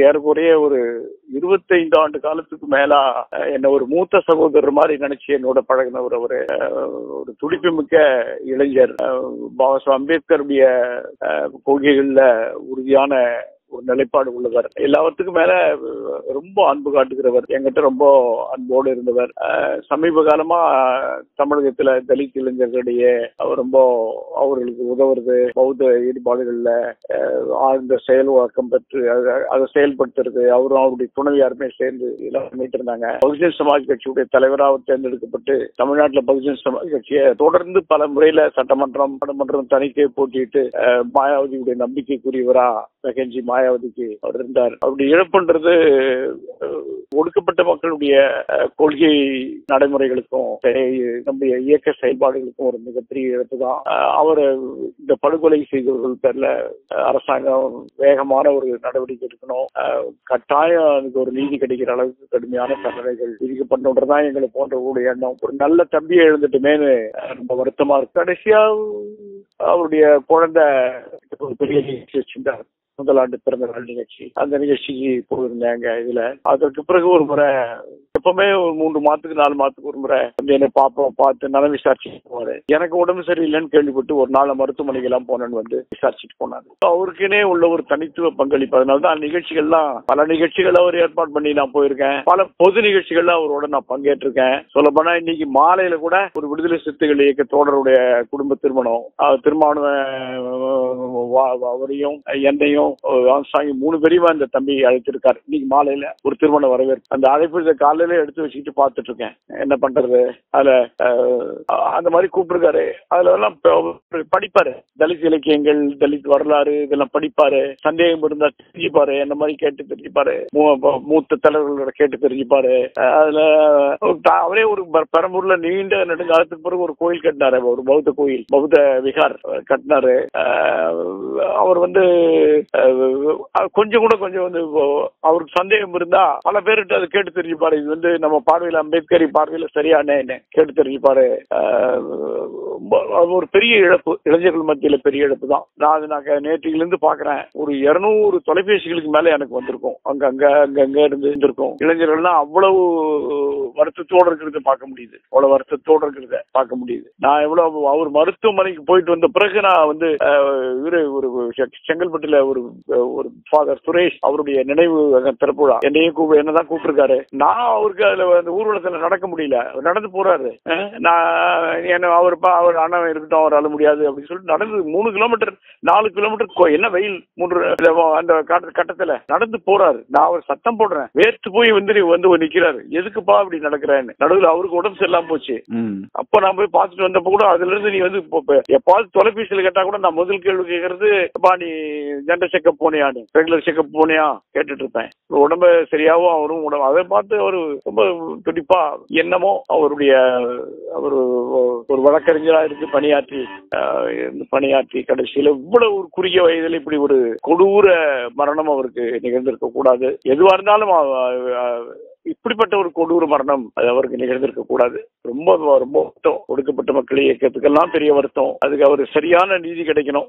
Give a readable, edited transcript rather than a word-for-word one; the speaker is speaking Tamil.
ஏறக்குறைய ஒரு 25 ஆண்டு காலத்துக்கு மேலா என்ன ஒரு மூத்த சகோதரர் மாதிரி நினைச்சு என்னோட பழகினவர். ஒரு துடிப்பு மிக்க இளைஞர். பாபா அம்பேத்கருடைய கொள்கைகள்ல உறுதியான ஒரு நிலைப்பாடு உள்ளவர். எல்லாத்துக்கும் மேல ரொம்ப அன்பு காட்டுகிறவர். என்கிட்ட ரொம்ப அன்போடு இருந்தவர். சமீப காலமா தமிழகத்துல தலித் இளைஞர்களிடையே அவர் ரொம்ப அவர்களுக்கு உதவுறது, பௌத்த ஈடுபாடுகள்ல ஆழ்ந்த செயல்வாக்கம் பெற்று அதை செயல்படுத்துறது, அவரும் அவருடைய துணைவியாருமே சேர்ந்து எல்லாம் பண்ணிட்டு இருந்தாங்க. பகுஜன் சமாஜ் கட்சியுடைய தலைவராக தேர்ந்தெடுக்கப்பட்டு தமிழ்நாட்டில் பகுஜன் சமாஜ் கட்சியை தொடர்ந்து பல முறையில சட்டமன்றம் தணிக்கை போட்டிட்டு மாயாவதியுடைய நம்பிக்கைக்குரியவரா கெஞ்சி மாயாவதிக்கு அவர் இருந்தார். அப்படி இழப்புன்றது ஒடுக்கப்பட்ட மக்களுடைய கொள்கை நடைமுறைகளுக்கும் நம்முடைய இயக்க செயல்பாடுகளுக்கும் ஒரு மிகப்பெரிய இழப்பு தான். அவர் இந்த படுகொலை செய்தவர்கள் பேர்ல அரசாங்கம் வேகமான ஒரு நடவடிக்கை எடுக்கணும். கட்டாயம் அதுக்கு ஒரு நீதி கிடைக்கிற அளவுக்கு கடுமையான தண்டனைகள் விதிக்கப்பட்டதான் எங்களை போன்றவர்களுடைய எண்ணம். ஒரு நல்ல தம்பியை எழுந்துட்டுமேனு ரொம்ப வருத்தமா இருக்கு. கடைசியா அவருடைய குழந்தை ஒரு பெரிய வச்சிருந்தார், முதலாண்டு பிறந்த நாள் நிகழ்ச்சி. அந்த நிகழ்ச்சிக்கு போயிருந்தாங்க. இதுல அதற்கு பிறகு ஒரு முறை, எப்பவுமே ஒரு 3 மாதத்துக்கு 4 மாதத்துக்கு ஒரு முறை என்ன பார்த்து நலம் விசாரிச்சுட்டு போவாரு. எனக்கு உடம்பு சரியில்லைன்னு கேள்விப்பட்டு ஒரு நாள் மருத்துவமனைக்கு எல்லாம் போனேன்னு வந்து விசாரிச்சுட்டு போனாரு. அவருக்குனே உள்ள ஒரு தனித்துவ பங்களிப்பு. அதனாலதான் நிகழ்ச்சிகள்லாம் பல நிகழ்ச்சிகள் அவர் ஏற்பாடு பண்ணி நான் போயிருக்கேன். பல பொது நிகழ்ச்சிகள்ல அவரோட நான் பங்கேற்றிருக்கேன். சொல்ல போனா இன்னைக்கு மாலையில கூட ஒரு விடுதலை சிறுத்தைகள் இயக்க தோழருடைய குடும்ப திருமணம் அவரையும் என்னையும் 3 பேரையும் அந்த தம்பி அழைத்திருக்காரு. இன்னைக்கு மாலையில ஒரு திருமண வரவேற்பு. அந்த அழைப்பு காலையில எடுத்து வச்சுக்கிட்டு பார்த்துட்டு இருக்கேன். என்ன பண்றது, அதுல அந்த மாதிரி கூப்பிட்டுருக்காரு. அதுல எல்லாம் படிப்பாரு, தலித் இலக்கியங்கள், தலித் வரலாறு இதெல்லாம் படிப்பாரு. சந்தேகம் இருந்தா தெரிஞ்சுப்பாரு, என்ன மாதிரி கேட்டு தெரிஞ்சுப்பாரு. மூத்த தலைவர்களோட கேட்டு தெரிஞ்சுப்பாரு. அதுல அவரே ஒரு பெரம்பூர்ல நீண்ட நெடுங்காலத்துக்கு பிறகு ஒரு கோயில் கட்டினாரு, ஒரு பௌத்த கோயில், பௌத்த விகார் கட்டினாரு. அவர் வந்து கொஞ்சம் வந்து அவருக்கு சந்தேகம் இருந்தா பல பேர்கிட்ட அதை கேட்டு தெரிஞ்சுப்பாரு. இது வந்து நம்ம பார்வையில அம்பேத்கரி பார்வையில சரியான கேட்டு தெரிஞ்சுப்பாரு. ஒரு பெரிய இழப்பு, இளைஞர்கள் மத்தியில பெரிய இழப்பு தான். நான் நேற்றிலிருந்து பாக்குறேன், ஒரு 200 தொலைபேசிகளுக்கு மேல எனக்கு வந்திருக்கும். அங்க இருந்திருக்கும். இளைஞர்கள்லாம் அவ்வளவு வருத்தத்தோடு இருக்கிறத பார்க்க முடியுது. அவ்வளவு வருத்தத்தோடு இருக்கிறத பார்க்க முடியுது. நான் எவ்வளவு அவர் மருத்துவமனைக்கு போயிட்டு வந்த பிறகு நான் வந்து ஒரு செங்கல்பட்டுல ஒரு ஃபாதர் சுரேஷ் அவருடைய நினைவு திறப்புழா என்னதான் கூப்பிட்டுருக்காரு. நான் அவருக்கு அதுல அந்த ஊர்வலத்துல நடக்க முடியல, நடந்து போறாரு. நான் அவர் அண்ணன் இருக்கட்டும், அவர் அழ முடியாது அப்படின்னு சொல்லிட்டு நடந்து 3 கிலோமீட்டர் 4 கிலோமீட்டர், என்ன வெயில், அந்த கட்டத்துல நடந்து போறாரு. நான் அவர் சத்தம் போடுறேன், வேர்த்து போய் வந்து நிக்கிறாரு. எதுக்குப்பா அப்படி நடக்கிறேன்னு. நடுவில் அவருக்கு உடம்பு சரியில்லாம போச்சு. அப்ப நான் போய் பார்த்துட்டு வந்தப்ப கூட அதுல இருந்து நீ வந்து எப்பாவது தொலைபேசியில் கேட்டா கூட நான் முதல் கேள்வி கேட்கறது, நீ ஜெண்டர் செக்அப் போனியான்னு, ரெகுலர் செக்அப் போனியா கேட்டுட்டு இருப்பேன். உடம்பு சரியாவும் அவரும் உடம்பு அதை பார்த்து அவரு ரொம்ப துடிப்பா என்னமோ அவர் ஒரு வழக்கறிஞரா இருந்து பணியாற்றி கடைசியில இவ்வளவு ஒரு குறுகிய வயதில் இப்படி ஒரு கொடூர மரணம் அவருக்கு நிகழ்ந்திருக்க கூடாது. எதுவா இருந்தாலும் இப்படிப்பட்ட ஒரு கொடூர மரணம் அது அவருக்கு நிகழ்ந்திருக்க கூடாது. ரொம்ப ரொம்ப வருத்தம். ஒடுக்கப்பட்ட மக்கள் இயக்கத்துக்கெல்லாம் பெரிய வருத்தம். அதுக்கு அவருக்கு சரியான நீதி கிடைக்கணும்.